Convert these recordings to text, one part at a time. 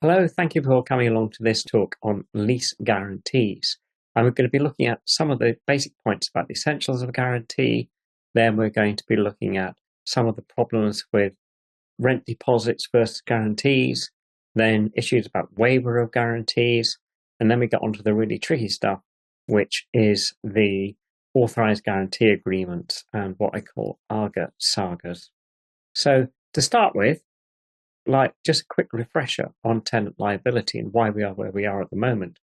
Hello, thank you for coming along to this talk on lease guarantees. And we're going to be looking at some of the basic points about the essentials of a guarantee. Then we're going to be looking at some of the problems with rent deposits versus guarantees, then issues about waiver of guarantees, and then we get onto the really tricky stuff, which is the authorized guarantee agreement and what I call AGA sagas. So to start with, just a quick refresher on tenant liability and why we are where we are at the moment.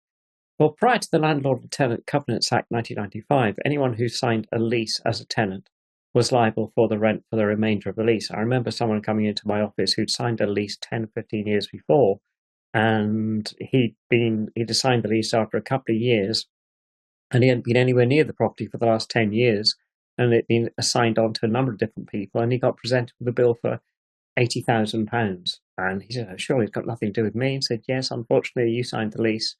Well, prior to the Landlord and Tenant Covenants Act 1995, anyone who signed a lease as a tenant was liable for the rent for the remainder of the lease. I remember someone coming into my office who'd signed a lease 10, 15 years before, and he'd signed the lease after a couple of years, and he hadn't been anywhere near the property for the last 10 years, and it'd been assigned on to a number of different people, and he got presented with a bill for £80,000. And he said, "Oh, surely it's got nothing to do with me." And said, "Yes, unfortunately, you signed the lease.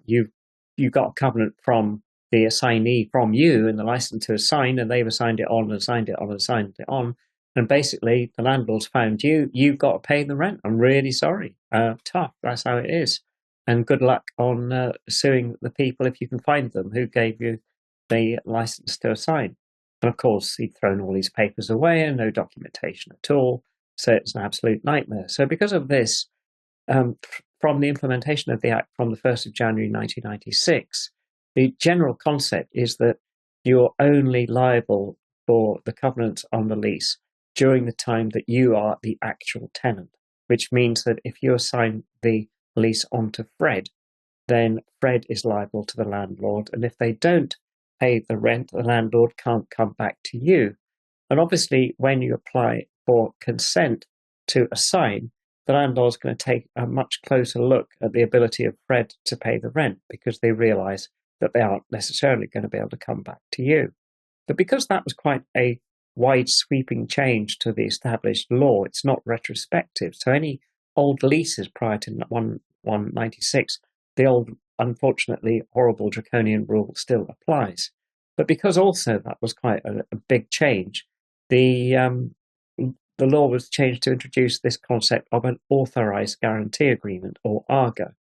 You got a covenant from the assignee from you, and the licensor signed, and they've assigned it on and signed it on and signed it on. And basically, the landlord's found you. You've got to pay the rent. I'm really sorry. Tough. That's how it is. And good luck on suing the people if you can find them who gave you the license to assign." And of course, he'd thrown all these papers away and no documentation at all. So it's an absolute nightmare. So because of this, from the implementation of the Act from the 1st of January 1996, the general concept is that you're only liable for the covenants on the lease during the time that you are the actual tenant, which means that if you assign the lease onto Fred, then Fred is liable to the landlord. And if they don't pay the rent, the landlord can't come back to you. And obviously, when you apply for consent to assign, the landlord's going to take a much closer look at the ability of Fred to pay the rent because they realise that they aren't necessarily going to be able to come back to you. But because that was quite a wide sweeping change to the established law, it's not retrospective. So any old leases prior to 196, the old, unfortunately, horrible draconian rule still applies. But because also that was quite a big change, the law was changed to introduce this concept of an authorized guarantee agreement, or AGA.